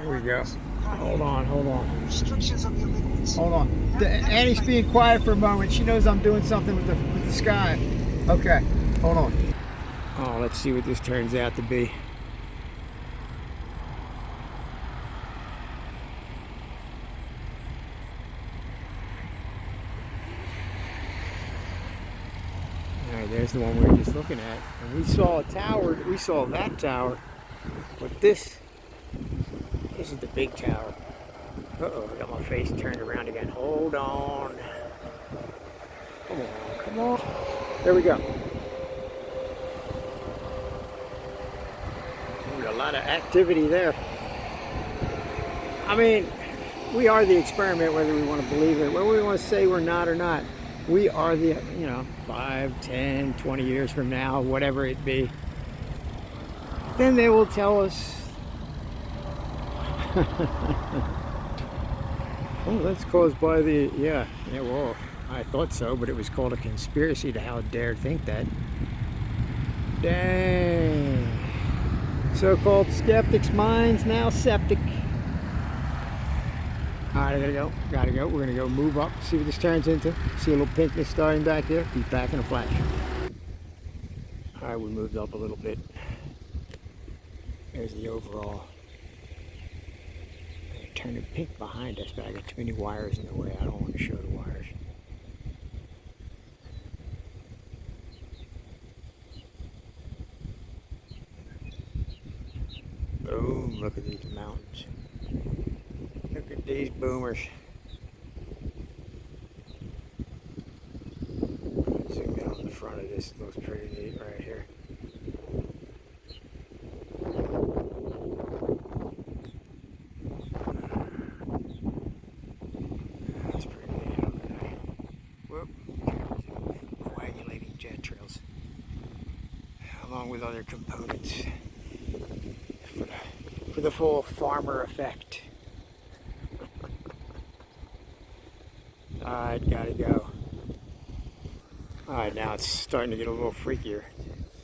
Here we go. Hold on. Restrictions on the illegal. Hold on. Annie's being quiet for a moment. She knows I'm doing something with the sky. Okay, hold on. Oh, let's see what this turns out to be. All right, there's the one we were just looking at. And we saw a tower, we saw that tower, but this is the big tower. Uh-oh, I got my face turned around again. Hold on. Come on. There we go. Ooh, a lot of activity there. I mean, we are the experiment, whether we want to believe it, whether we want to say we're not or not. We are the, 5, 10, 20 years from now, whatever it be. Then they will tell us. Oh, that's caused by the, yeah, well, I thought so, but it was called a conspiracy to how dare think that. Dang. So-called skeptics' minds now septic. All right, gotta go. We're gonna go move up, see what this turns into. See a little pinkness starting back there. Be back in a flash. All right, we moved up a little bit. There's the overall. Turning pink behind us, but I got too many wires in the way. I don't want to show the wires. Boom, look at these mountains. Look at these boomers. Zoom in on the front of this. It looks pretty neat right here. That's pretty neat. Look at that. Whoop. Coagulating jet trails. Along with other components for the full farmer effect. Alright, gotta go. Alright, now it's starting to get a little freakier.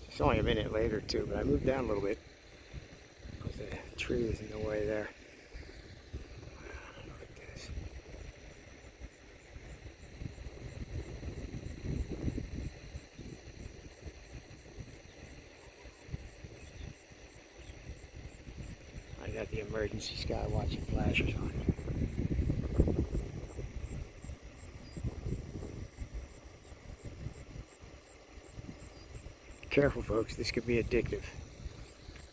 It's only a minute later too, but I moved down a little bit because the tree was in the way there. Look at this. I got the emergency sky watching flashers on. Careful, folks, this could be addictive.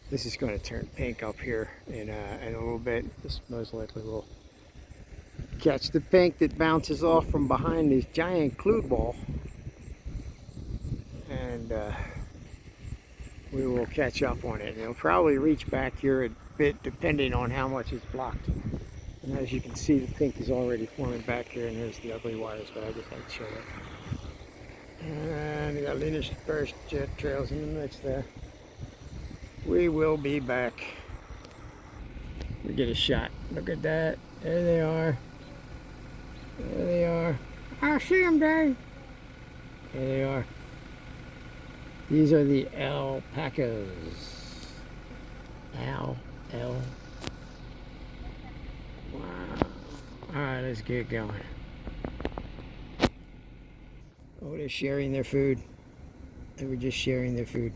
This is going to turn pink up here in a little bit. This most likely will catch the pink that bounces off from behind this giant clue ball. And we will catch up on it. And it'll probably reach back here a bit depending on how much it's blocked. And as you can see, the pink is already forming back here, and there's the ugly wires, but I just like to show that. And we got linear dispersed jet trails in the mix there. We will be back. We get a shot. Look at that. There they are. There they are. I see them, Dave. There they are. These are the alpacas. Wow. Alright, let's get going. Oh, they're sharing their food. They were just sharing their food.